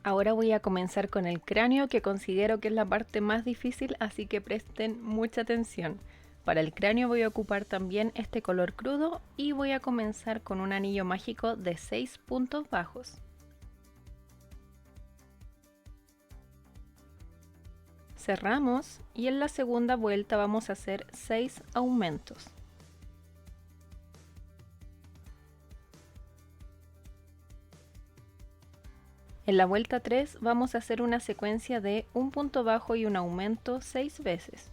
Ahora voy a comenzar con el cráneo, que considero que es la parte más difícil, así que presten mucha atención. Para el cráneo voy a ocupar también este color crudo y voy a comenzar con un anillo mágico de 6 puntos bajos. Cerramos y en la segunda vuelta vamos a hacer 6 aumentos. En la vuelta 3 vamos a hacer una secuencia de un punto bajo y un aumento 6 veces.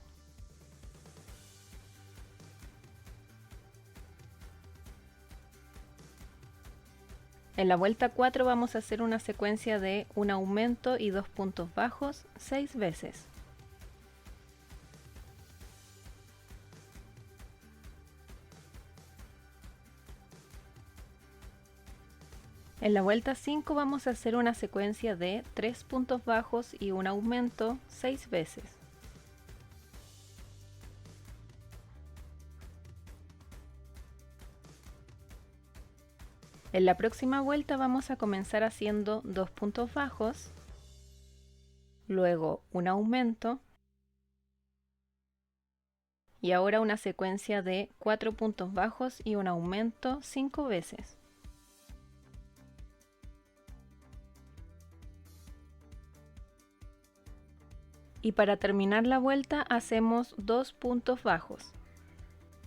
En la vuelta 4 vamos a hacer una secuencia de un aumento y 2 puntos bajos 6 veces. En la vuelta 5 vamos a hacer una secuencia de 3 puntos bajos y un aumento 6 veces. En la próxima vuelta vamos a comenzar haciendo 2 puntos bajos, luego un aumento y ahora una secuencia de 4 puntos bajos y un aumento 5 veces. Y para terminar la vuelta hacemos 2 puntos bajos.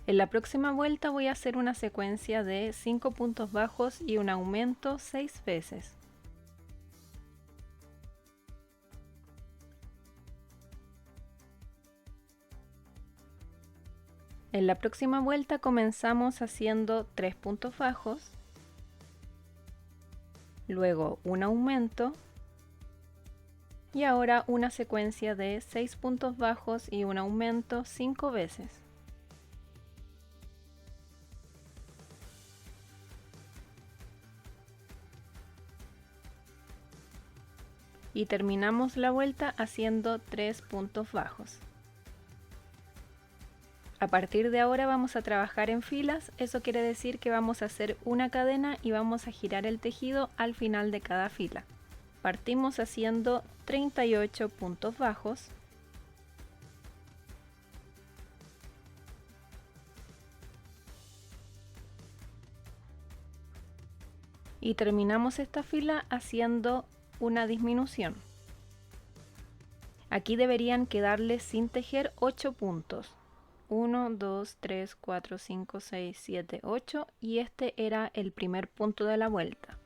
En la próxima vuelta voy a hacer una secuencia de 5 puntos bajos y un aumento 6 veces. En la próxima vuelta comenzamos haciendo 3 puntos bajos, luego un aumento y ahora una secuencia de 6 puntos bajos y un aumento 5 veces. Y terminamos la vuelta haciendo 3 puntos bajos. A partir de ahora vamos a trabajar en filas, eso quiere decir que vamos a hacer una cadena y vamos a girar el tejido al final de cada fila. Partimos haciendo 38 puntos bajos, y terminamos esta fila haciendo una disminución. Aquí deberían quedarles sin tejer 8 puntos. 1, 2, 3, 4, 5, 6, 7, 8 y este era el primer punto de la vuelta.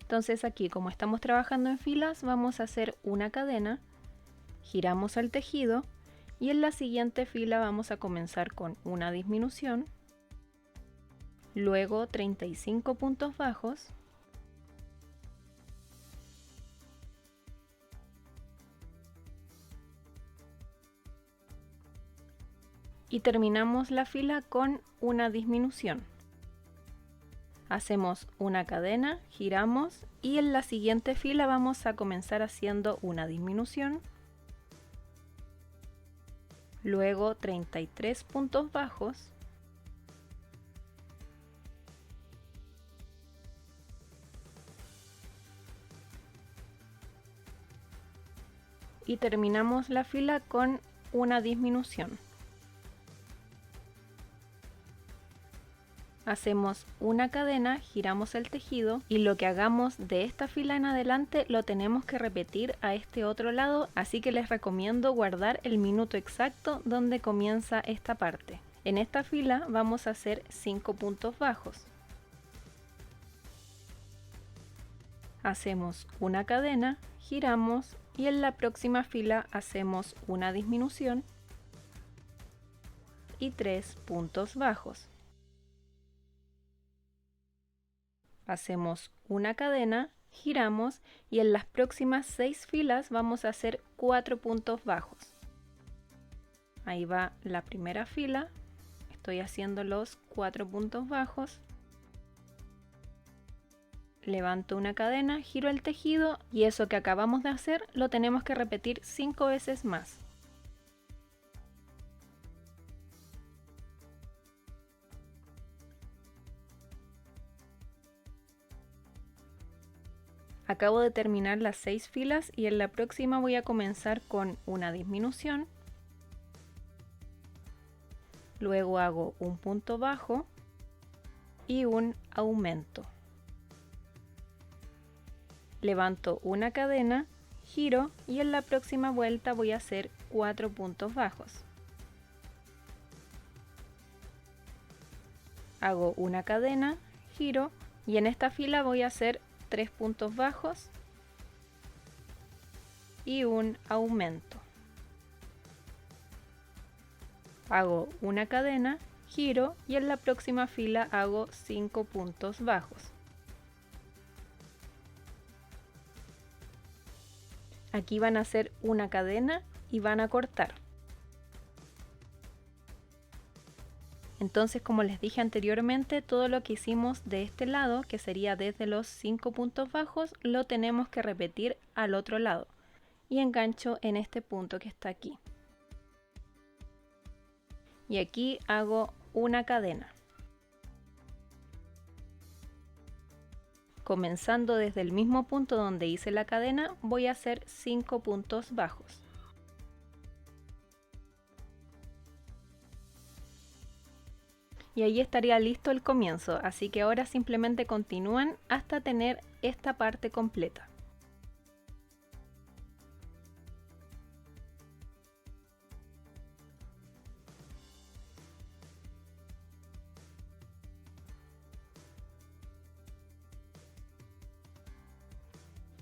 Entonces aquí, como estamos trabajando en filas, vamos a hacer una cadena, giramos el tejido y en la siguiente fila vamos a comenzar con una disminución, luego 35 puntos bajos, y terminamos la fila con una disminución. Hacemos una cadena, giramos y en la siguiente fila vamos a comenzar haciendo una disminución, luego 33 puntos bajos, y terminamos la fila con una disminución. Hacemos una cadena, giramos el tejido y lo que hagamos de esta fila en adelante lo tenemos que repetir a este otro lado, así que les recomiendo guardar el minuto exacto donde comienza esta parte. En esta fila vamos a hacer 5 puntos bajos. Hacemos una cadena, giramos y en la próxima fila hacemos una disminución y 3 puntos bajos. Hacemos una cadena, giramos y en las próximas 6 filas vamos a hacer 4 puntos bajos. Ahí va la primera fila, estoy haciendo los 4 puntos bajos, levanto una cadena, giro el tejido y eso que acabamos de hacer lo tenemos que repetir 5 veces más. Acabo de terminar las 6 filas y en la próxima voy a comenzar con una disminución. Luego hago un punto bajo y un aumento. Levanto una cadena, giro y en la próxima vuelta voy a hacer 4 puntos bajos. Hago una cadena, giro y en esta fila voy a hacer 3 puntos bajos y un aumento. Hago una cadena, giro y en la próxima fila hago 5 puntos bajos. Aquí van a hacer una cadena y van a cortar. Entonces, como les dije anteriormente, todo lo que hicimos de este lado, que sería desde los 5 puntos bajos, lo tenemos que repetir al otro lado. Y engancho en este punto que está aquí. Y aquí hago una cadena. Comenzando desde el mismo punto donde hice la cadena, voy a hacer 5 puntos bajos. Y ahí estaría listo el comienzo, así que ahora simplemente continúan hasta tener esta parte completa.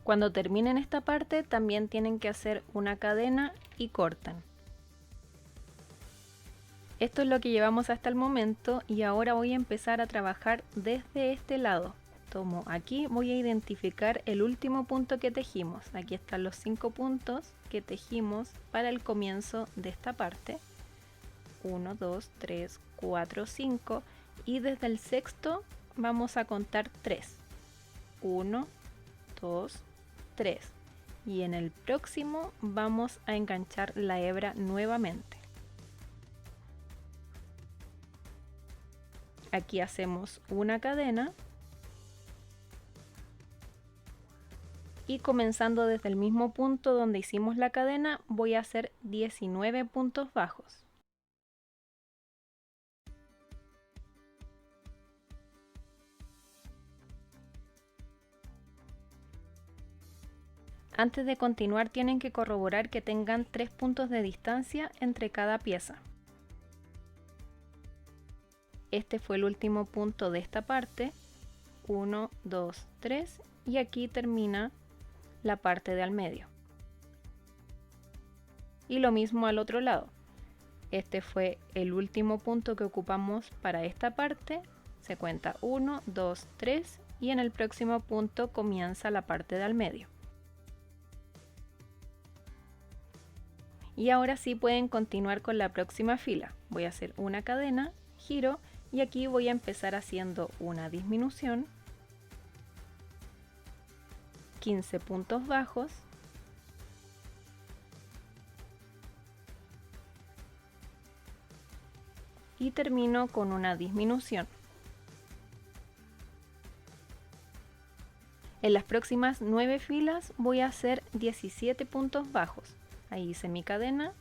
Cuando terminen esta parte también tienen que hacer una cadena y cortan. Esto es lo que llevamos hasta el momento y ahora voy a empezar a trabajar desde este lado. Tomo aquí, voy a identificar el último punto que tejimos. Aquí están los 5 puntos que tejimos para el comienzo de esta parte. 1, 2, 3, 4, 5 y desde el sexto vamos a contar 3. 1, 2, 3 y en el próximo vamos a enganchar la hebra nuevamente. Aquí hacemos una cadena y comenzando desde el mismo punto donde hicimos la cadena voy a hacer 19 puntos bajos. Antes de continuar tienen que corroborar que tengan 3 puntos de distancia entre cada pieza. Este fue el último punto de esta parte. 1, 2, 3 y aquí termina la parte de al medio. Y lo mismo al otro lado. Este fue el último punto que ocupamos para esta parte. Se cuenta 1, 2, 3 y en el próximo punto comienza la parte de al medio. Y ahora sí pueden continuar con la próxima fila. Voy a hacer una cadena, giro y aquí voy a empezar haciendo una disminución, 15 puntos bajos, y termino con una disminución. En las próximas 9 filas voy a hacer 17 puntos bajos. Ahí hice mi cadena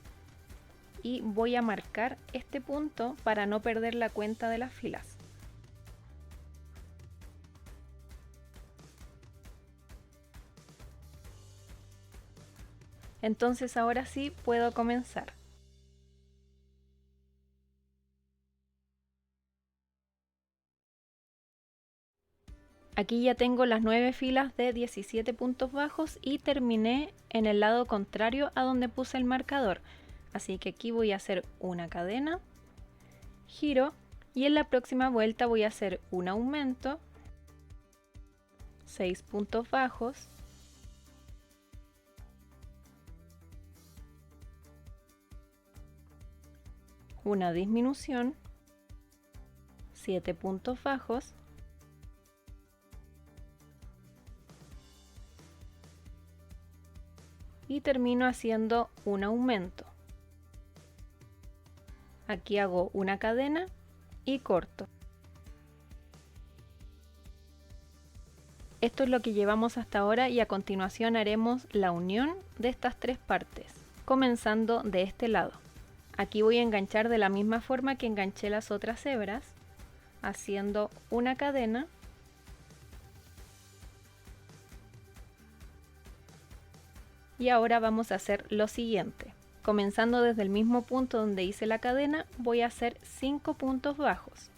y voy a marcar este punto para no perder la cuenta de las filas. Entonces ahora sí puedo comenzar. Aquí ya tengo las 9 filas de 17 puntos bajos y terminé en el lado contrario a donde puse el marcador. Así que aquí voy a hacer una cadena, giro y en la próxima vuelta voy a hacer un aumento, 6 puntos bajos, una disminución, 7 puntos bajos, y termino haciendo un aumento. Aquí hago una cadena y corto. Esto es lo que llevamos hasta ahora y a continuación haremos la unión de estas tres partes, comenzando de este lado. Aquí voy a enganchar de la misma forma que enganché las otras hebras, haciendo una cadena y ahora vamos a hacer lo siguiente. Comenzando desde el mismo punto donde hice la cadena, voy a hacer 5 puntos bajos.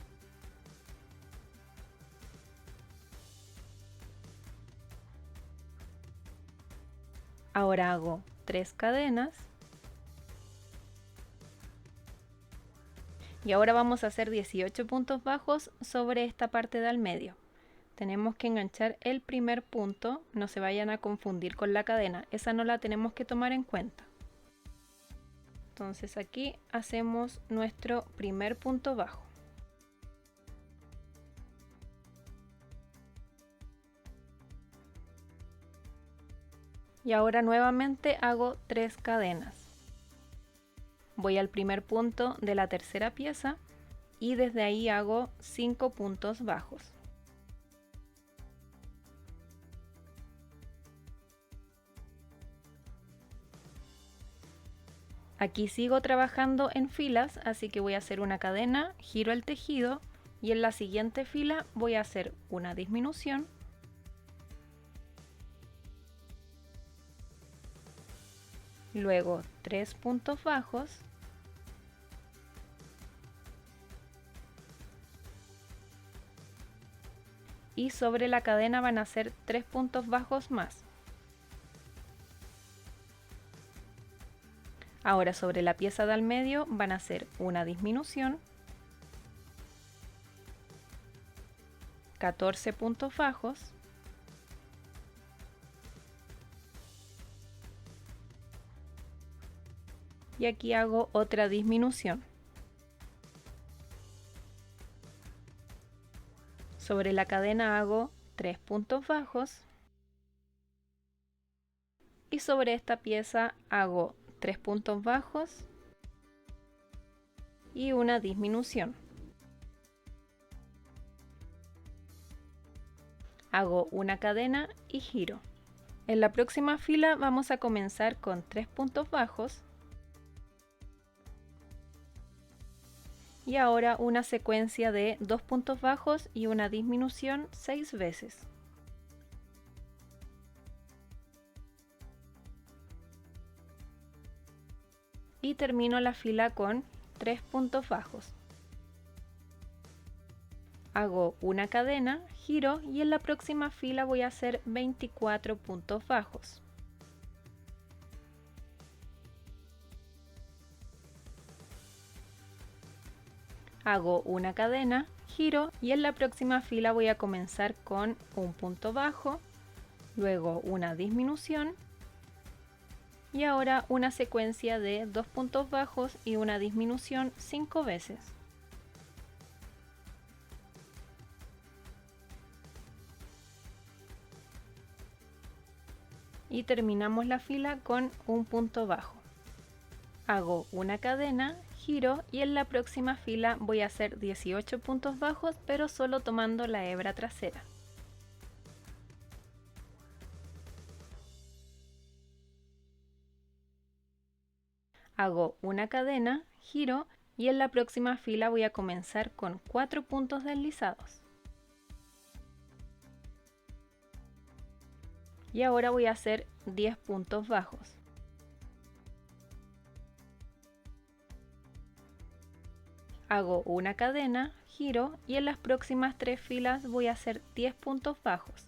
Ahora hago 3 cadenas. Y ahora vamos a hacer 18 puntos bajos sobre esta parte de al medio. Tenemos que enganchar el primer punto, no se vayan a confundir con la cadena, esa no la tenemos que tomar en cuenta. Entonces aquí hacemos nuestro primer punto bajo. Y ahora nuevamente hago 3 cadenas. Voy al primer punto de la tercera pieza y desde ahí hago 5 puntos bajos. Aquí sigo trabajando en filas, así que voy a hacer una cadena, giro el tejido y en la siguiente fila voy a hacer una disminución, luego 3 puntos bajos y sobre la cadena van a ser 3 puntos bajos más. Ahora sobre la pieza de al medio van a hacer una disminución, 14 puntos bajos y aquí hago otra disminución. Sobre la cadena hago 3 puntos bajos y sobre esta pieza hago 3 puntos bajos y una disminución. Hago una cadena y giro. En la próxima fila vamos a comenzar con 3 puntos bajos y ahora una secuencia de 2 puntos bajos y una disminución 6 veces. Y termino la fila con 3 puntos bajos. Hago una cadena, giro y en la próxima fila voy a hacer 24 puntos bajos. Hago una cadena, giro y en la próxima fila voy a comenzar con un punto bajo, luego una disminución y ahora una secuencia de 2 puntos bajos y una disminución 5 veces. Y terminamos la fila con un punto bajo. Hago una cadena, giro y en la próxima fila voy a hacer 18 puntos bajos, pero solo tomando la hebra trasera. Hago una cadena, giro y en la próxima fila voy a comenzar con 4 puntos deslizados. Y ahora voy a hacer 10 puntos bajos. Hago una cadena, giro y en las próximas 3 filas voy a hacer 10 puntos bajos.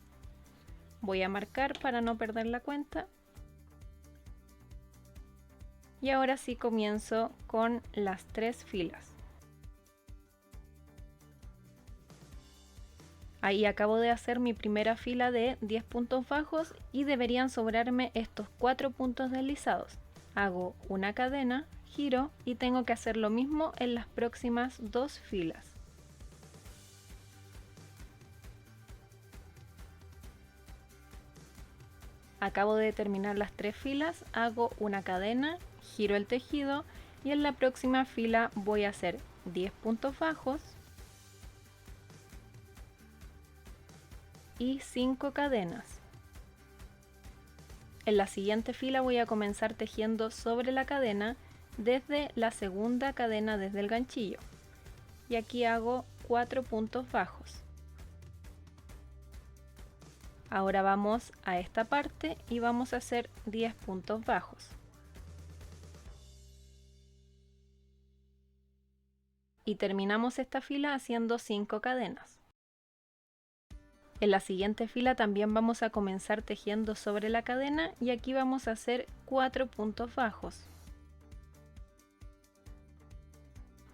Voy a marcar para no perder la cuenta. Y ahora sí comienzo con las 3 filas. Ahí acabo de hacer mi primera fila de 10 puntos bajos y deberían sobrarme estos 4 puntos deslizados. Hago una cadena, giro y tengo que hacer lo mismo en las próximas 2 filas. Acabo de terminar las 3 filas, hago una cadena, giro el tejido y en la próxima fila voy a hacer 10 puntos bajos. y 5 cadenas. En la siguiente fila voy a comenzar tejiendo sobre la cadena desde la segunda cadena desde el ganchillo, y aquí hago 4 puntos bajos. Ahora vamos a esta parte y vamos a hacer 10 puntos bajos. Y terminamos esta fila haciendo 5 cadenas. En la siguiente fila también vamos a comenzar tejiendo sobre la cadena y aquí vamos a hacer 4 puntos bajos.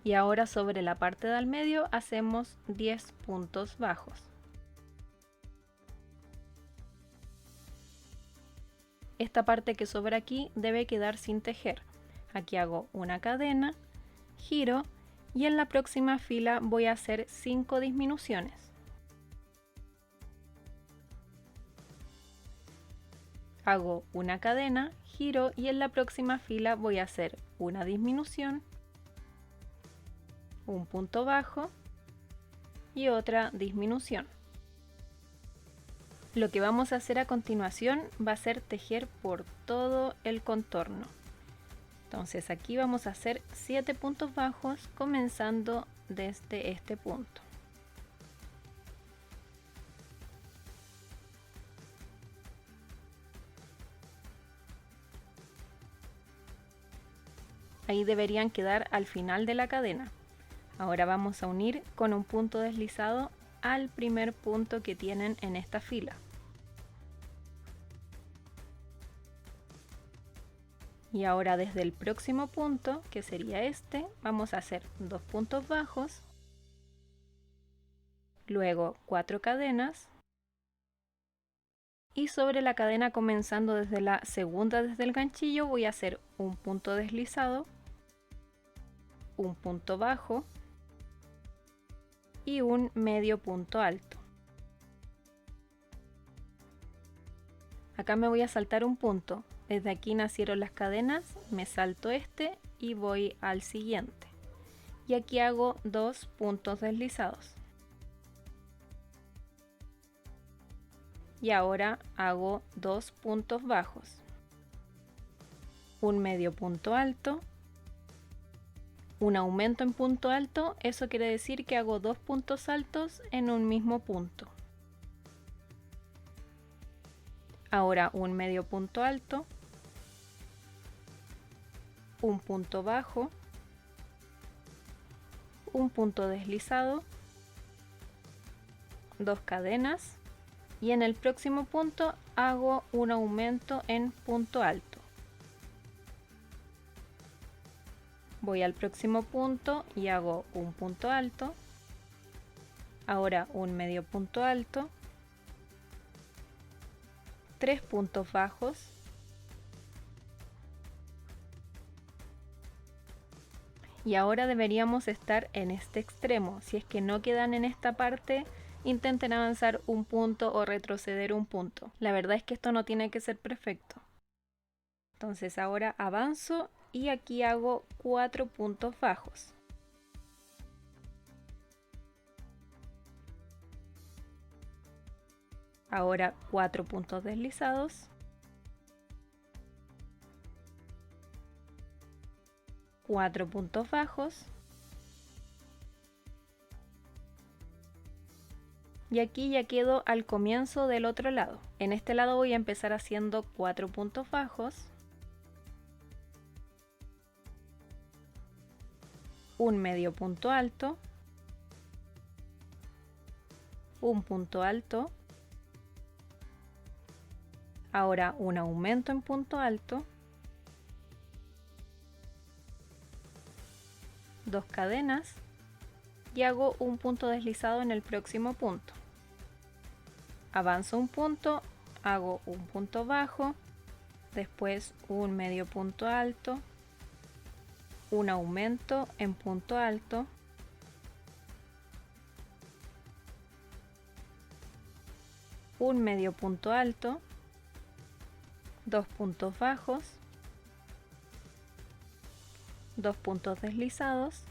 Y ahora sobre la parte del medio hacemos 10 puntos bajos. Esta parte que sobra aquí debe quedar sin tejer. Aquí hago una cadena, giro y en la próxima fila voy a hacer 5 disminuciones. Hago una cadena, giro y en la próxima fila voy a hacer una disminución, un punto bajo y otra disminución. Lo que vamos a hacer a continuación va a ser tejer por todo el contorno. Entonces aquí vamos a hacer 7 puntos bajos comenzando desde este punto. Ahí deberían quedar al final de la cadena. Ahora vamos a unir con un punto deslizado al primer punto que tienen en esta fila. Y ahora desde el próximo punto, que sería este, vamos a hacer 2 puntos bajos, luego 4 cadenas, y sobre la cadena comenzando desde la segunda desde el ganchillo voy a hacer un punto deslizado, un punto bajo y un medio punto alto. Acá me voy a saltar un punto. Desde aquí nacieron las cadenas, me salto este y voy al siguiente. Y aquí hago 2 puntos deslizados. Y ahora hago 2 puntos bajos. Un medio punto alto. Un aumento en punto alto, eso quiere decir que hago 2 puntos altos en un mismo punto. Ahora un medio punto alto, un punto bajo, un punto deslizado, 2 cadenas y en el próximo punto hago un aumento en punto alto. Voy al próximo punto y hago un punto alto, ahora un medio punto alto, 3 puntos bajos, y ahora deberíamos estar en este extremo. Si es que no quedan en esta parte, intenten avanzar un punto o retroceder un punto. La verdad es que esto no tiene que ser perfecto. Entonces ahora avanzo y aquí hago 4 puntos bajos. Ahora 4 puntos deslizados. 4 puntos bajos. Y aquí ya quedo al comienzo del otro lado. En este lado voy a empezar haciendo 4 puntos bajos. Un medio punto alto. Un punto alto. Ahora un aumento en punto alto. 2 cadenas. Y hago un punto deslizado en el próximo punto. Avanzo un punto, hago un punto bajo, después un medio punto alto, un aumento en punto alto, un medio punto alto, 2 puntos bajos, 2 puntos deslizados,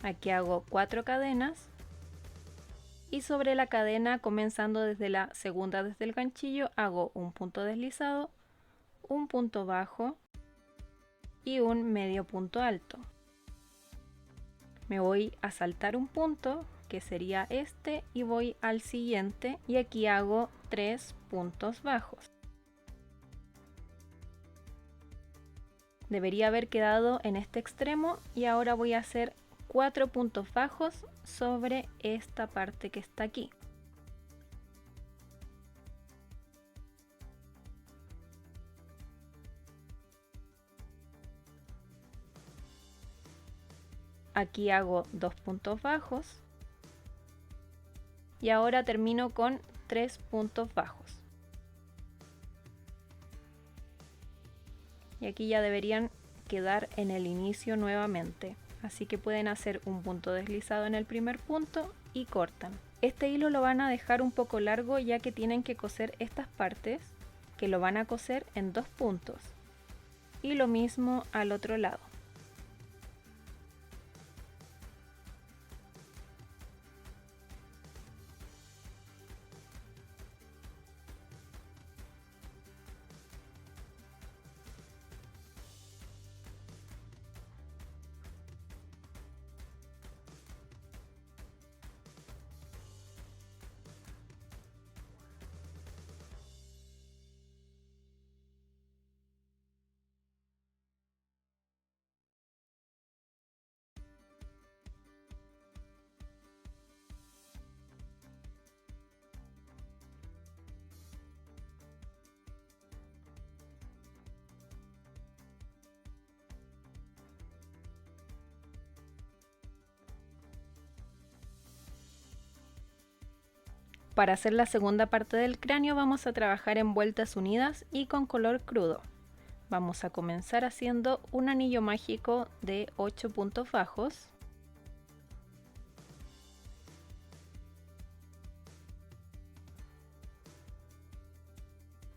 Aquí hago 4 cadenas y sobre la cadena, comenzando desde la segunda desde el ganchillo, hago un punto deslizado, un punto bajo y un medio punto alto. Me voy a saltar un punto, que sería este, y voy al siguiente y aquí hago 3 puntos bajos. Debería haber quedado en este extremo y ahora voy a hacer 4 puntos bajos sobre esta parte que está aquí. Aquí hago 2 puntos bajos y ahora termino con 3 puntos bajos. Y aquí ya deberían quedar en el inicio nuevamente, así que pueden hacer un punto deslizado en el primer punto y cortan. Este hilo lo van a dejar un poco largo, ya que tienen que coser estas partes, que lo van a coser en 2 puntos, y lo mismo al otro lado. Para hacer la segunda parte del cráneo vamos a trabajar en vueltas unidas y con color crudo. Vamos a comenzar haciendo un anillo mágico de 8 puntos bajos.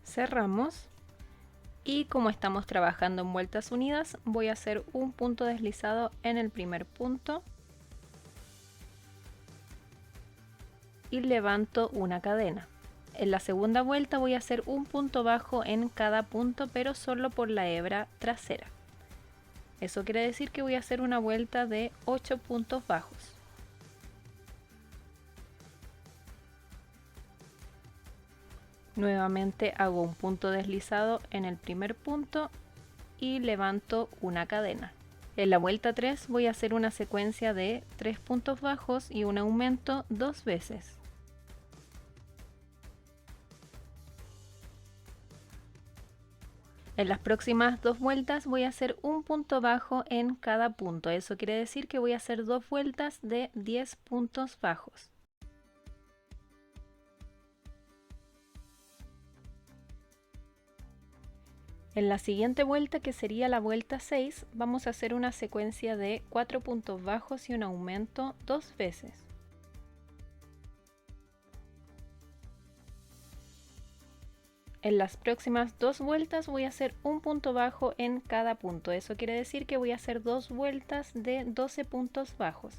Cerramos y como estamos trabajando en vueltas unidas, voy a hacer un punto deslizado en el primer punto y levanto una cadena. En la segunda vuelta voy a hacer un punto bajo en cada punto, pero solo por la hebra trasera. Eso quiere decir que voy a hacer una vuelta de 8 puntos bajos. Nuevamente hago un punto deslizado en el primer punto y levanto una cadena. En la vuelta 3 voy a hacer una secuencia de 3 puntos bajos y un aumento 2 veces. En las próximas 2 vueltas voy a hacer un punto bajo en cada punto. Eso quiere decir que voy a hacer 2 vueltas de 10 puntos bajos. En la siguiente vuelta, que sería la vuelta 6, vamos a hacer una secuencia de 4 puntos bajos y un aumento 2 veces. En las próximas 2 vueltas voy a hacer un punto bajo en cada punto. Eso quiere decir que voy a hacer 2 vueltas de 12 puntos bajos.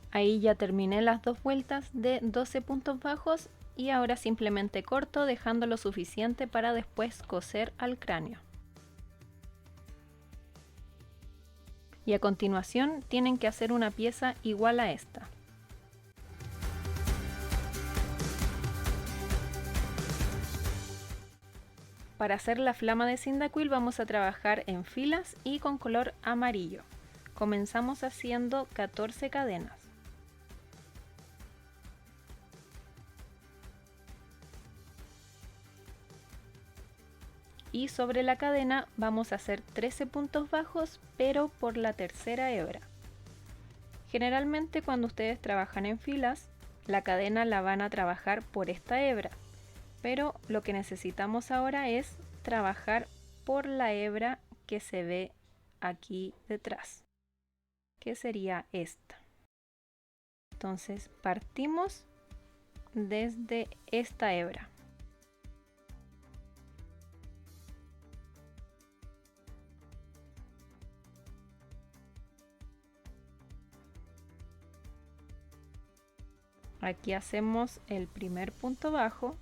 Ahí ya terminé las 2 vueltas de 12 puntos bajos y ahora simplemente corto, dejando lo suficiente para después coser al cráneo. Y a continuación tienen que hacer una pieza igual a esta. Para hacer la flama de Cyndaquil vamos a trabajar en filas y con color amarillo. Comenzamos haciendo 14 cadenas. Y sobre la cadena vamos a hacer 13 puntos bajos, pero por la tercera hebra. Generalmente cuando ustedes trabajan en filas, la cadena la van a trabajar por esta hebra, pero lo que necesitamos ahora es trabajar por la hebra que se ve aquí detrás, que sería esta. Entonces partimos desde esta hebra. Aquí hacemos el primer punto bajo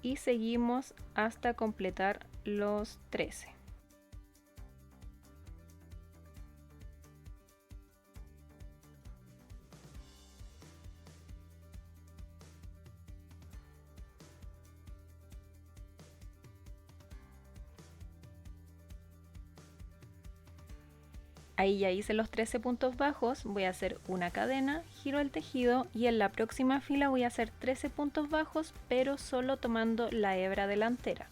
y seguimos hasta completar los 13. Ahí ya hice los 13 puntos bajos, voy a hacer una cadena, giro el tejido y en la próxima fila voy a hacer 13 puntos bajos, pero solo tomando la hebra delantera.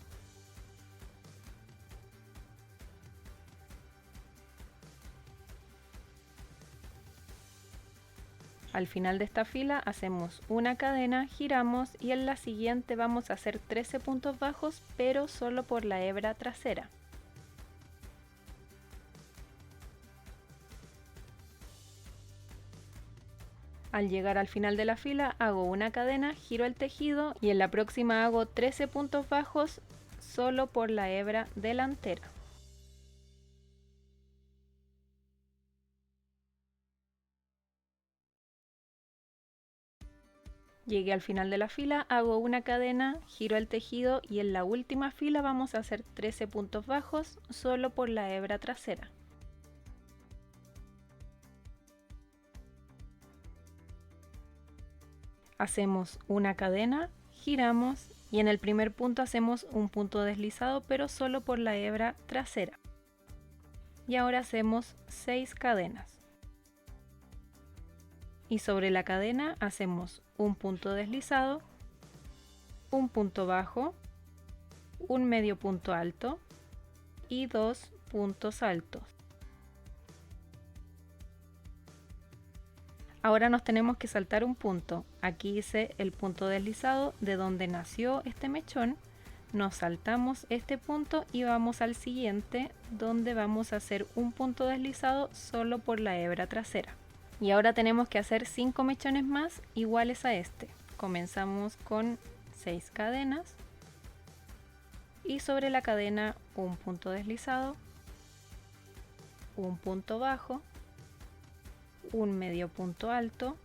Al final de esta fila hacemos una cadena, giramos y en la siguiente vamos a hacer 13 puntos bajos, pero solo por la hebra trasera. Al llegar al final de la fila hago una cadena, giro el tejido y en la próxima hago 13 puntos bajos solo por la hebra delantera. Llegué al final de la fila, hago una cadena, giro el tejido y en la última fila vamos a hacer 13 puntos bajos solo por la hebra trasera. Hacemos una cadena, giramos y en el primer punto hacemos un punto deslizado pero solo por la hebra trasera. Y ahora hacemos 6 cadenas. Y sobre la cadena hacemos un punto deslizado, un punto bajo, un medio punto alto y 2 puntos altos. Ahora nos tenemos que saltar un punto. Aquí hice el punto deslizado de donde nació este mechón. Nos saltamos este punto y vamos al siguiente, donde vamos a hacer un punto deslizado solo por la hebra trasera. Y ahora tenemos que hacer 5 mechones más iguales a este. Comenzamos con 6 cadenas y sobre la cadena un punto deslizado, un punto bajo, un medio punto alto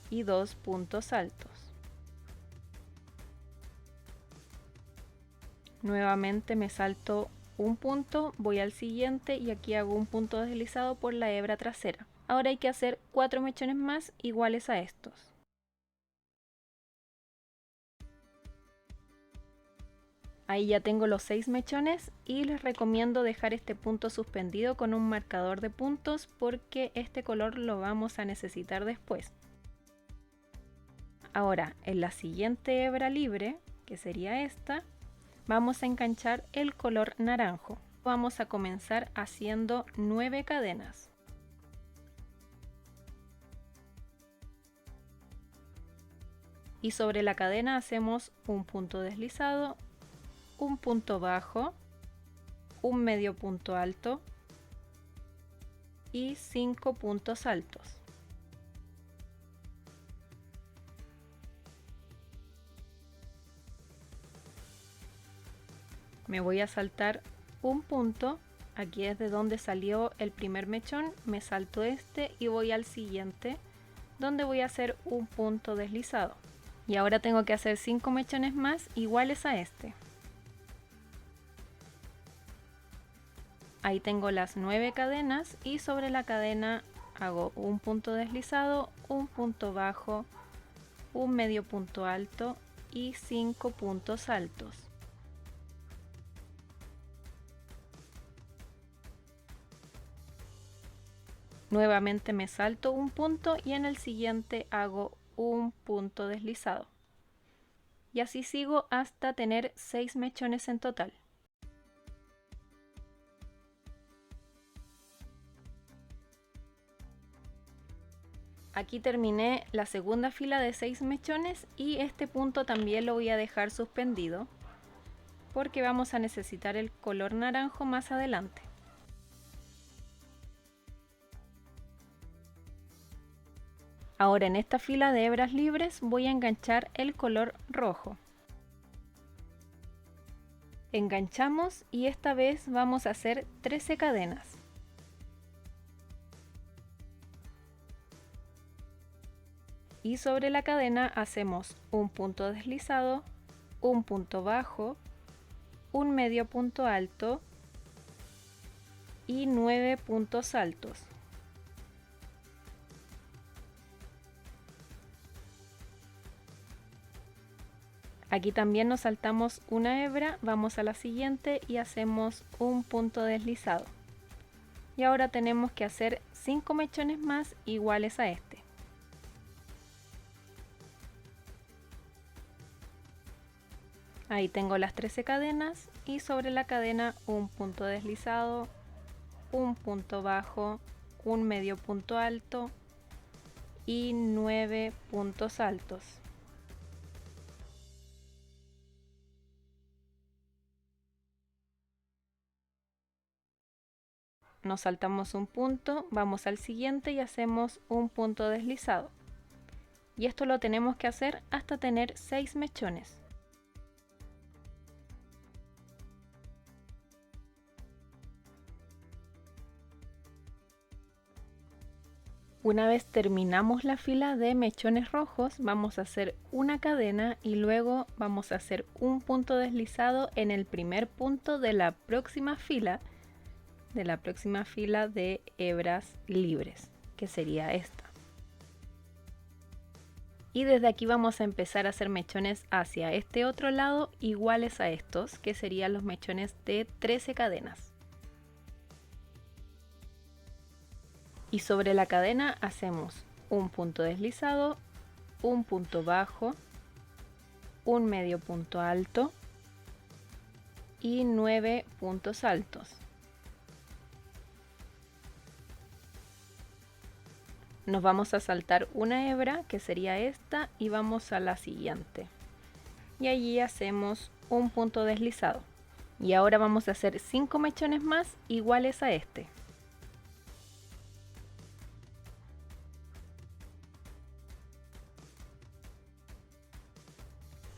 y 2 puntos altos. Nuevamente me salto un punto, voy al siguiente y aquí hago un punto deslizado por la hebra trasera. Ahora hay que hacer 4 mechones más iguales a estos. Ahí ya tengo los 6 mechones y les recomiendo dejar este punto suspendido con un marcador de puntos porque este color lo vamos a necesitar después. Ahora en la siguiente hebra libre, que sería esta, vamos a enganchar el color naranjo. Vamos a comenzar haciendo 9 cadenas. Y sobre la cadena hacemos un punto deslizado, un punto bajo, un medio punto alto y 5 puntos altos. Me voy a saltar un punto, aquí es de donde salió el primer mechón, me salto este y voy al siguiente, donde voy a hacer un punto deslizado. Y ahora tengo que hacer 5 mechones más iguales a este. Ahí tengo las 9 cadenas y sobre la cadena hago un punto deslizado, un punto bajo, un medio punto alto y 5 puntos altos. Nuevamente me salto un punto y en el siguiente hago un punto deslizado. Y así sigo hasta tener 6 mechones en total. Aquí terminé la segunda fila de 6 mechones y este punto también lo voy a dejar suspendido porque vamos a necesitar el color naranjo más adelante. Ahora en esta fila de hebras libres voy a enganchar el color rojo. Enganchamos y esta vez vamos a hacer 13 cadenas. Y sobre la cadena hacemos un punto deslizado, un punto bajo, un medio punto alto y 9 puntos altos. Aquí también nos saltamos una hebra, vamos a la siguiente y hacemos un punto deslizado. Y ahora tenemos que hacer 5 mechones más iguales a este. Ahí tengo las 13 cadenas y sobre la cadena un punto deslizado, un punto bajo, un medio punto alto y 9 puntos altos. Nos saltamos un punto, vamos al siguiente y hacemos un punto deslizado. Y esto lo tenemos que hacer hasta tener 6 mechones. Una vez terminamos la fila de mechones rojos, vamos a hacer una cadena y luego vamos a hacer un punto deslizado en el primer punto de la próxima fila de hebras libres, que sería esta. Y desde aquí vamos a empezar a hacer mechones hacia este otro lado iguales a estos, que serían los mechones de 13 cadenas. Y sobre la cadena hacemos un punto deslizado, un punto bajo, un medio punto alto y 9 puntos altos. Nos vamos a saltar una hebra, que sería esta, y vamos a la siguiente. Y allí hacemos un punto deslizado. Y ahora vamos a hacer 5 mechones más iguales a este.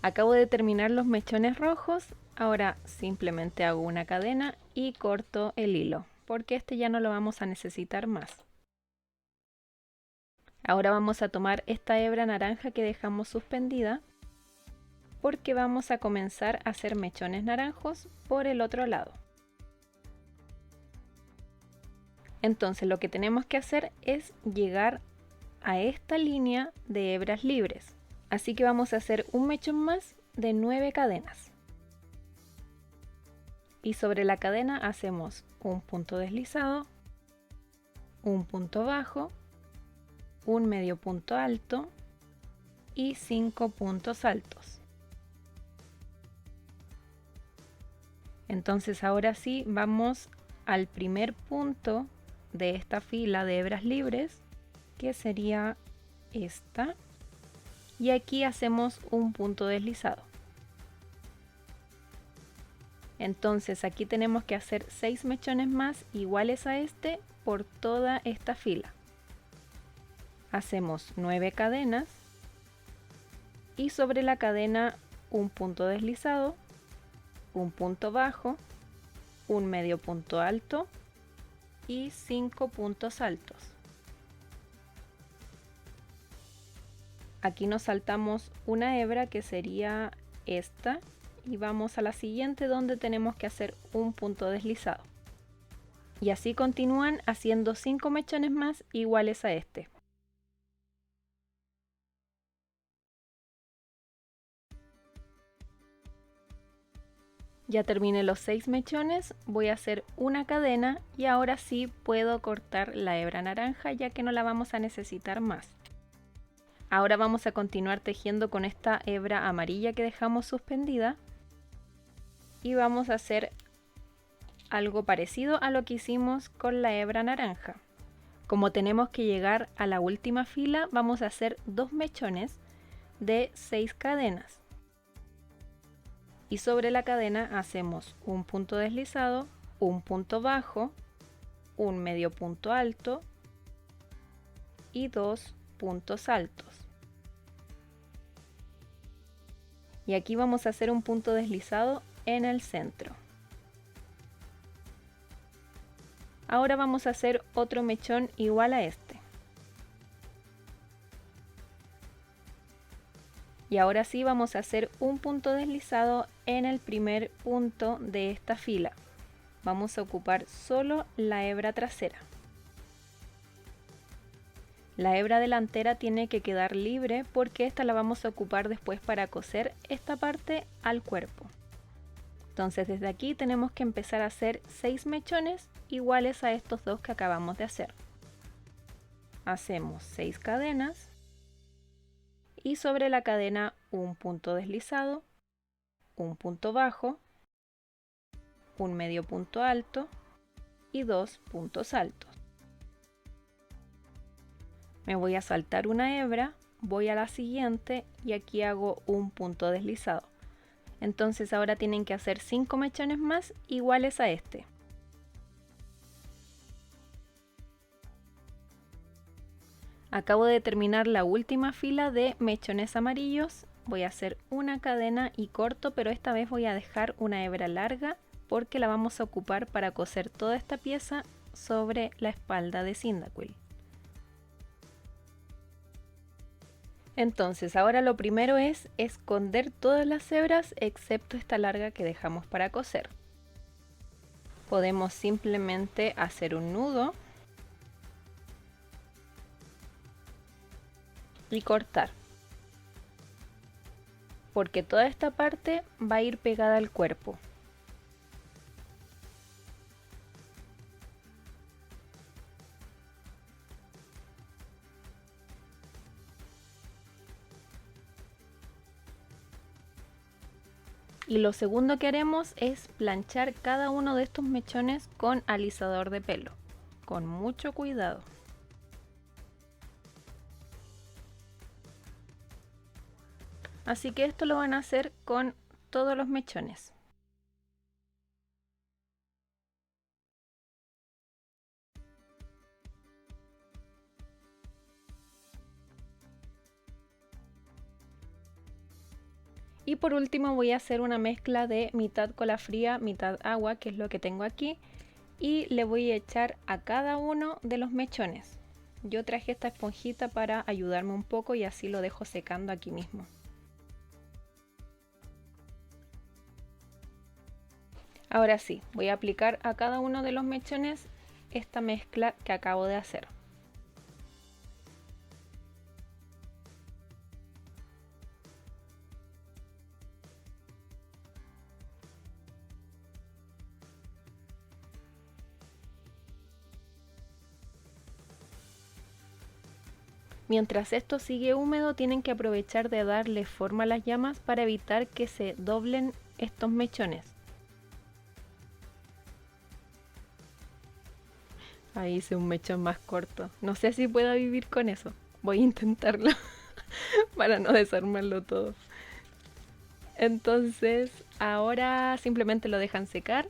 Acabo de terminar los mechones rojos, ahora simplemente hago una cadena y corto el hilo, porque este ya no lo vamos a necesitar más. Ahora vamos a tomar esta hebra naranja que dejamos suspendida, porque vamos a comenzar a hacer mechones naranjos por el otro lado. Entonces lo que tenemos que hacer es llegar a esta línea de hebras libres. Así que vamos a hacer un mechón más de 9 cadenas. Y sobre la cadena hacemos un punto deslizado, un punto bajo, un medio punto alto y 5 puntos altos. Entonces ahora sí vamos al primer punto de esta fila de hebras libres, que sería esta. Y aquí hacemos un punto deslizado. Entonces aquí tenemos que hacer 6 mechones más iguales a este por toda esta fila. Hacemos 9 cadenas y sobre la cadena un punto deslizado, un punto bajo, un medio punto alto y 5 puntos altos. Aquí nos saltamos una hebra, que sería esta, y vamos a la siguiente donde tenemos que hacer un punto deslizado. Y así continúan haciendo 5 mechones más iguales a este. Ya terminé los 6 mechones, voy a hacer una cadena y ahora sí puedo cortar la hebra naranja, ya que no la vamos a necesitar más. Ahora vamos a continuar tejiendo con esta hebra amarilla que dejamos suspendida y vamos a hacer algo parecido a lo que hicimos con la hebra naranja. Como tenemos que llegar a la última fila, vamos a hacer 2 mechones de 6 cadenas. Y sobre la cadena hacemos un punto deslizado, un punto bajo, un medio punto alto y 2 puntos altos. Y aquí vamos a hacer un punto deslizado en el centro. Ahora vamos a hacer otro mechón igual a este. Y ahora sí vamos a hacer un punto deslizado en el primer punto de esta fila. Vamos a ocupar solo la hebra trasera. La hebra delantera tiene que quedar libre porque esta la vamos a ocupar después para coser esta parte al cuerpo. Entonces desde aquí tenemos que empezar a hacer 6 mechones iguales a estos dos que acabamos de hacer. Hacemos 6 cadenas y sobre la cadena un punto deslizado, un punto bajo, un medio punto alto y 2 puntos altos. Me voy a saltar una hebra, voy a la siguiente y aquí hago un punto deslizado. Entonces ahora tienen que hacer 5 mechones más iguales a este. Acabo de terminar la última fila de mechones amarillos. Voy a hacer una cadena y corto, pero esta vez voy a dejar una hebra larga porque la vamos a ocupar para coser toda esta pieza sobre la espalda de Cyndaquil. Entonces ahora lo primero es esconder todas las hebras excepto esta larga que dejamos para coser. Podemos simplemente hacer un nudo y cortar, porque toda esta parte va a ir pegada al cuerpo. Y lo segundo que haremos es planchar cada uno de estos mechones con alisador de pelo, con mucho cuidado. Así que esto lo van a hacer con todos los mechones. Y por último voy a hacer una mezcla de mitad cola fría, mitad agua, que es lo que tengo aquí. Y le voy a echar a cada uno de los mechones. Yo traje esta esponjita para ayudarme un poco y así lo dejo secando aquí mismo. Ahora sí, voy a aplicar a cada uno de los mechones esta mezcla que acabo de hacer. Mientras esto sigue húmedo, tienen que aprovechar de darle forma a las llamas para evitar que se doblen estos mechones. Ahí hice un mechón más corto. No sé si puedo vivir con eso. Voy a intentarlo para no desarmarlo todo. Entonces ahora simplemente lo dejan secar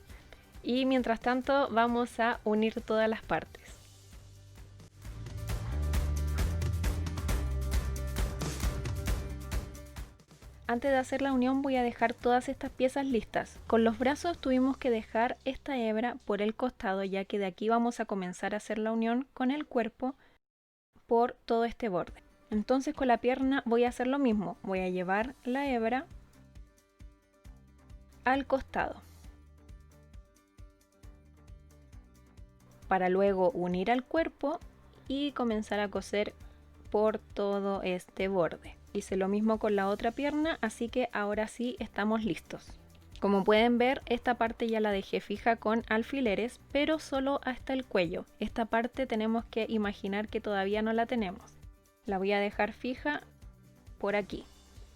y mientras tanto vamos a unir todas las partes. Antes de hacer la unión voy a dejar todas estas piezas listas. Con los brazos tuvimos que dejar esta hebra por el costado, ya que de aquí vamos a comenzar a hacer la unión con el cuerpo por todo este borde. Entonces con la pierna voy a hacer lo mismo. Voy a llevar la hebra al costado para luego unir al cuerpo y comenzar a coser por todo este borde. Hice lo mismo con la otra pierna, así que ahora sí estamos listos. Como pueden ver, esta parte ya la dejé fija con alfileres, pero solo hasta el cuello. Esta parte tenemos que imaginar que todavía no la tenemos. La voy a dejar fija por aquí.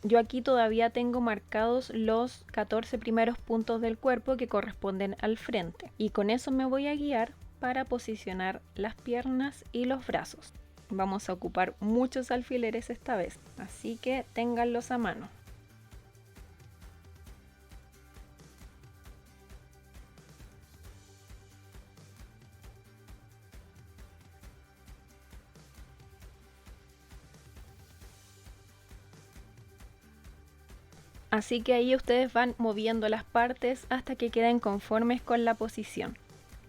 Yo aquí todavía tengo marcados los 14 primeros puntos del cuerpo que corresponden al frente. Y con eso me voy a guiar para posicionar las piernas y los brazos. Vamos a ocupar muchos alfileres esta vez, así que ténganlos a mano. Así que ahí ustedes van moviendo las partes hasta que queden conformes con la posición.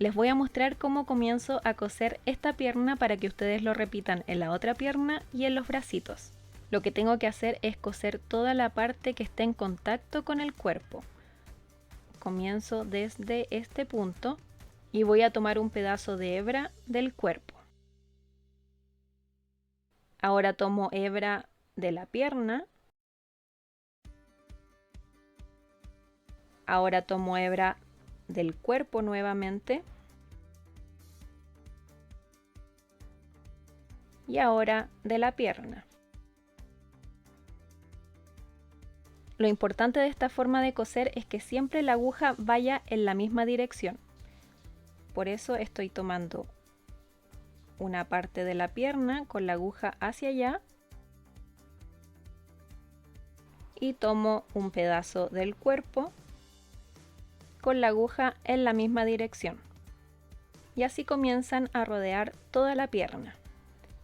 Les voy a mostrar cómo comienzo a coser esta pierna para que ustedes lo repitan en la otra pierna y en los bracitos. Lo que tengo que hacer es coser toda la parte que esté en contacto con el cuerpo. Comienzo desde este punto y voy a tomar un pedazo de hebra del cuerpo. Ahora tomo hebra de la pierna. Ahora tomo hebra del cuerpo nuevamente. Y ahora de la pierna. Lo importante de esta forma de coser es que siempre la aguja vaya en la misma dirección. Por eso estoy tomando una parte de la pierna con la aguja hacia allá y tomo un pedazo del cuerpo con la aguja en la misma dirección. Y así comienzan a rodear toda la pierna.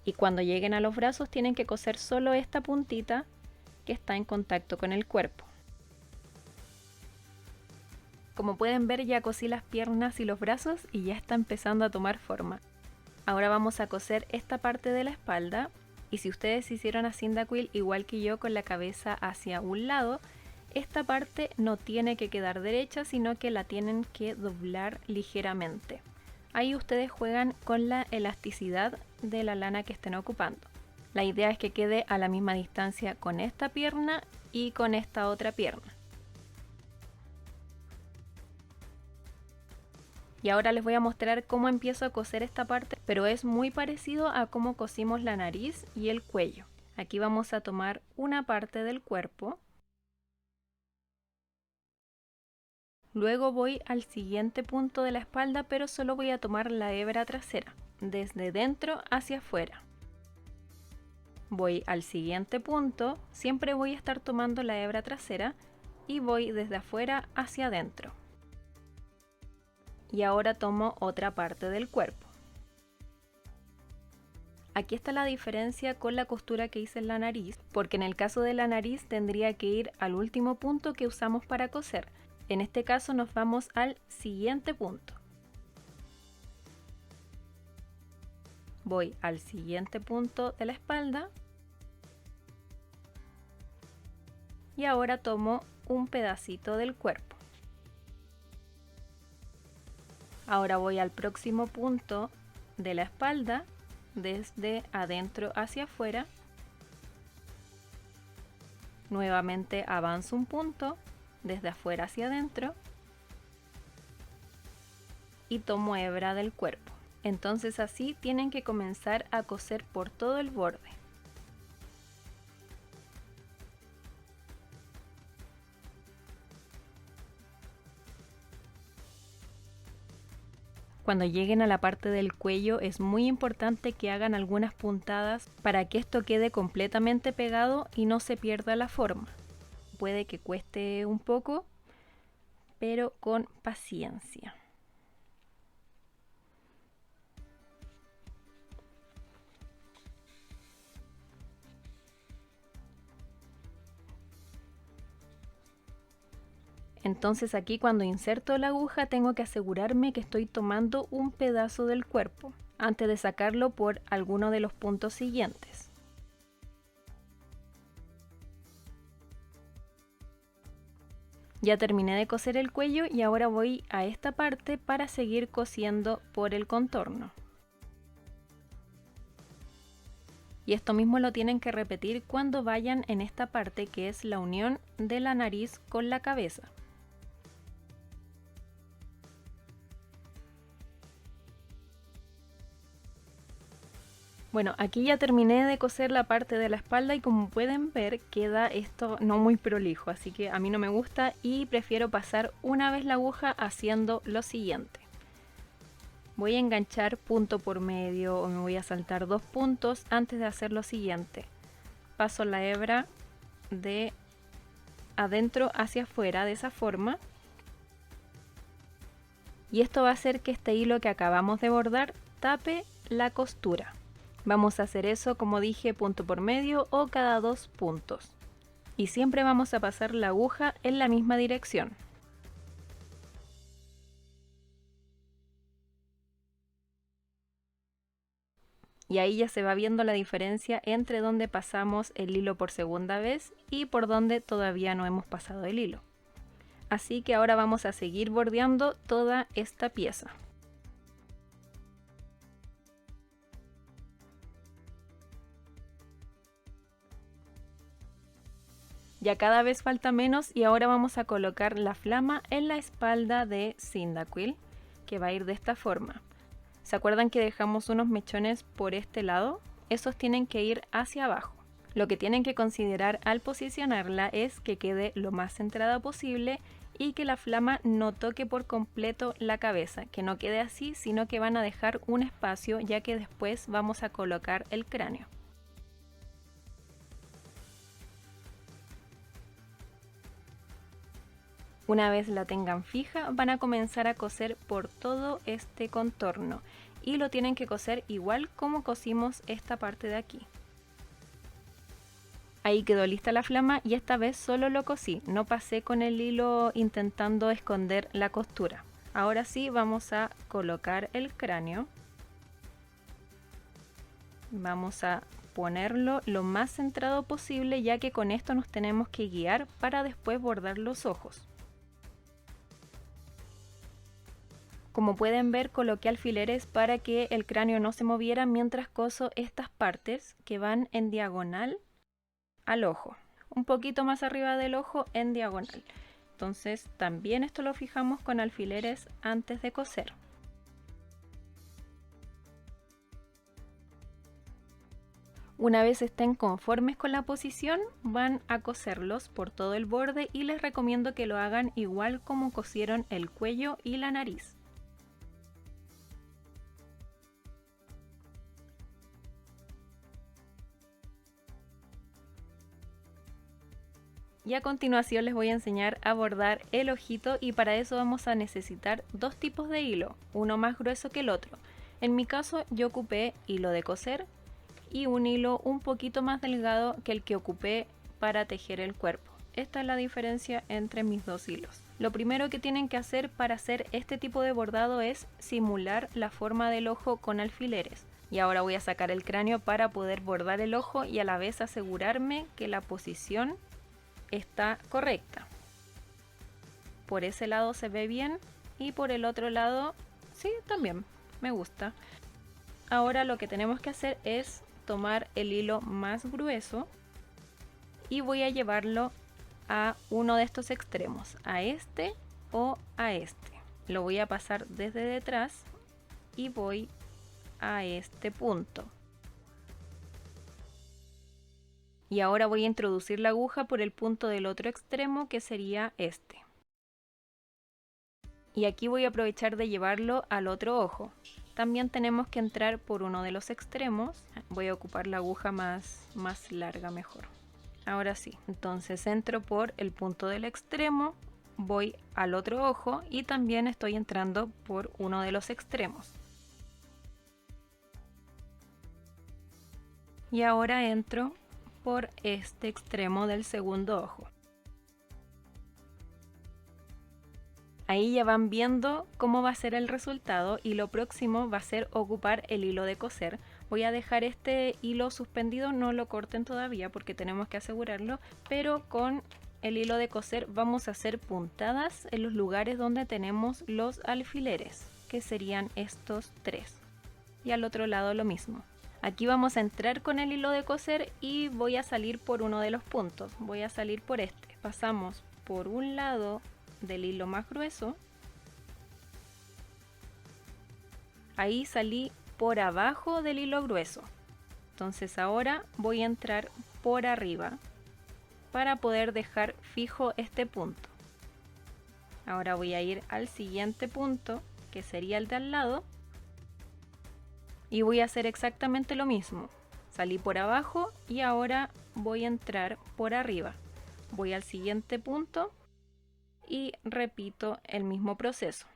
Y cuando lleguen a los brazos tienen que coser solo esta puntita que está en contacto con el cuerpo. Como pueden ver, ya cosí las piernas y los brazos y ya está empezando a tomar forma. Ahora vamos a coser esta parte de la espalda, y si ustedes hicieron a Cyndaquil igual que yo con la cabeza hacia un lado, esta parte no tiene que quedar derecha, sino que la tienen que doblar ligeramente. Ahí ustedes juegan con la elasticidad de la lana que estén ocupando. La idea es que quede a la misma distancia con esta pierna y con esta otra pierna. Y ahora les voy a mostrar cómo empiezo a coser esta parte, pero es muy parecido a cómo cosimos la nariz y el cuello. Aquí vamos a tomar una parte del cuerpo. Luego voy al siguiente punto de la espalda, pero solo voy a tomar la hebra trasera, desde dentro hacia afuera. Voy al siguiente punto, siempre voy a estar tomando la hebra trasera y voy desde afuera hacia adentro. Y ahora tomo otra parte del cuerpo. Aquí está la diferencia con la costura que hice en la nariz, porque en el caso de la nariz tendría que ir al último punto que usamos para coser. En este caso nos vamos al siguiente punto. Voy al siguiente punto de la espalda. Y ahora tomo un pedacito del cuerpo. Ahora voy al próximo punto de la espalda, desde adentro hacia afuera. Nuevamente avanzo un punto, desde afuera hacia adentro. Y tomo hebra del cuerpo. Entonces así tienen que comenzar a coser por todo el borde. Cuando lleguen a la parte del cuello es muy importante que hagan algunas puntadas para que esto quede completamente pegado y no se pierda la forma. Puede que cueste un poco, pero con paciencia. Entonces aquí cuando inserto la aguja tengo que asegurarme que estoy tomando un pedazo del cuerpo antes de sacarlo por alguno de los puntos siguientes. Ya terminé de coser el cuello y ahora voy a esta parte para seguir cosiendo por el contorno. Y esto mismo lo tienen que repetir cuando vayan en esta parte que es la unión de la nariz con la cabeza. Bueno, aquí ya terminé de coser la parte de la espalda y como pueden ver queda esto no muy prolijo, así que a mí no me gusta y prefiero pasar una vez la aguja haciendo lo siguiente. Voy a enganchar punto por medio o me voy a saltar 2 puntos antes de hacer lo siguiente. Paso la hebra de adentro hacia afuera de esa forma. Y esto va a hacer que este hilo que acabamos de bordar tape la costura. Vamos a hacer eso, como dije, punto por medio o cada 2 puntos. Y siempre vamos a pasar la aguja en la misma dirección. Y ahí ya se va viendo la diferencia entre donde pasamos el hilo por segunda vez y por donde todavía no hemos pasado el hilo. Así que ahora vamos a seguir bordeando toda esta pieza. Ya cada vez falta menos y ahora vamos a colocar la flama en la espalda de Cyndaquil, que va a ir de esta forma. ¿Se acuerdan que dejamos unos mechones por este lado? Esos tienen que ir hacia abajo. Lo que tienen que considerar al posicionarla es que quede lo más centrada posible y que la flama no toque por completo la cabeza, que no quede así, sino que van a dejar un espacio ya que después vamos a colocar el cráneo. Una vez la tengan fija, van a comenzar a coser por todo este contorno y lo tienen que coser igual como cosimos esta parte de aquí. Ahí quedó lista la flama y esta vez solo lo cosí, no pasé con el hilo intentando esconder la costura. Ahora sí vamos a colocar el cráneo. Vamos a ponerlo lo más centrado posible ya que con esto nos tenemos que guiar para después bordar los ojos. Como pueden ver, coloqué alfileres para que el cráneo no se moviera mientras coso estas partes que van en diagonal al ojo, un poquito más arriba del ojo en diagonal. Entonces también esto lo fijamos con alfileres antes de coser. Una vez estén conformes con la posición, van a coserlos por todo el borde y les recomiendo que lo hagan igual como cosieron el cuello y la nariz. Y a continuación les voy a enseñar a bordar el ojito y para eso vamos a necesitar dos tipos de hilo, uno más grueso que el otro. En mi caso yo ocupé hilo de coser y un hilo un poquito más delgado que el que ocupé para tejer el cuerpo. Esta es la diferencia entre mis dos hilos. Lo primero que tienen que hacer para hacer este tipo de bordado es simular la forma del ojo con alfileres. Y ahora voy a sacar el cráneo para poder bordar el ojo y a la vez asegurarme que la posición está correcta. Por ese lado se ve bien y por el otro lado sí, también me gusta. Ahora lo que tenemos que hacer es tomar el hilo más grueso y voy a llevarlo a uno de estos extremos, a este o a este. Lo voy a pasar desde detrás y voy a este punto. Y ahora voy a introducir la aguja por el punto del otro extremo, que sería este. Y aquí voy a aprovechar de llevarlo al otro ojo. También tenemos que entrar por uno de los extremos. Voy a ocupar la aguja más larga mejor. Ahora sí, entonces entro por el punto del extremo, voy al otro ojo y también estoy entrando por uno de los extremos. Y ahora entro por este extremo del segundo ojo. Ahí ya van viendo cómo va a ser el resultado y lo próximo va a ser ocupar el hilo de coser. Voy a dejar este hilo suspendido, no lo corten todavía porque tenemos que asegurarlo, pero con el hilo de coser vamos a hacer puntadas en los lugares donde tenemos los alfileres, que serían estos tres. Y al otro lado lo mismo. Aquí vamos a entrar con el hilo de coser y voy a salir por uno de los puntos. Voy a salir por este. Pasamos por un lado del hilo más grueso. Ahí salí por abajo del hilo grueso. Entonces ahora voy a entrar por arriba para poder dejar fijo este punto. Ahora voy a ir al siguiente punto, que sería el de al lado. Y voy a hacer exactamente lo mismo. Salí por abajo y ahora voy a entrar por arriba. Voy al siguiente punto y repito el mismo proceso.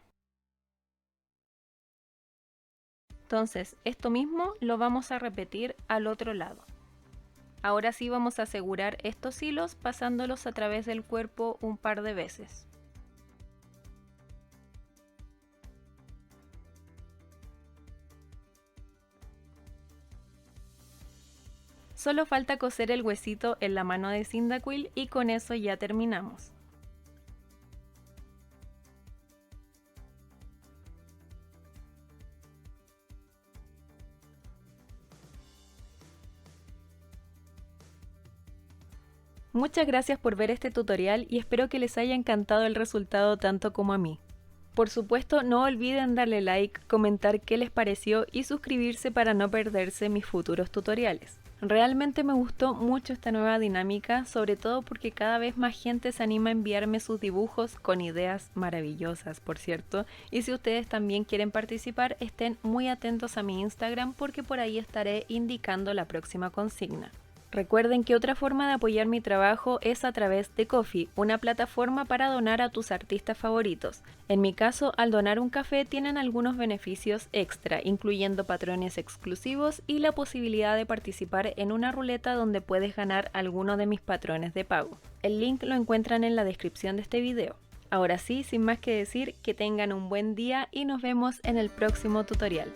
Entonces, esto mismo lo vamos a repetir al otro lado. Ahora sí vamos a asegurar estos hilos pasándolos a través del cuerpo un par de veces. Solo falta coser el huesito en la mano de Cyndaquil y con eso ya terminamos. Muchas gracias por ver este tutorial y espero que les haya encantado el resultado tanto como a mí. Por supuesto, no olviden darle like, comentar qué les pareció y suscribirse para no perderse mis futuros tutoriales. Realmente me gustó mucho esta nueva dinámica, sobre todo porque cada vez más gente se anima a enviarme sus dibujos con ideas maravillosas, por cierto. Y si ustedes también quieren participar, estén muy atentos a mi Instagram porque por ahí estaré indicando la próxima consigna. Recuerden que otra forma de apoyar mi trabajo es a través de Ko-fi, una plataforma para donar a tus artistas favoritos. En mi caso, al donar un café tienen algunos beneficios extra, incluyendo patrones exclusivos y la posibilidad de participar en una ruleta donde puedes ganar alguno de mis patrones de pago. El link lo encuentran en la descripción de este video. Ahora sí, sin más que decir, que tengan un buen día y nos vemos en el próximo tutorial.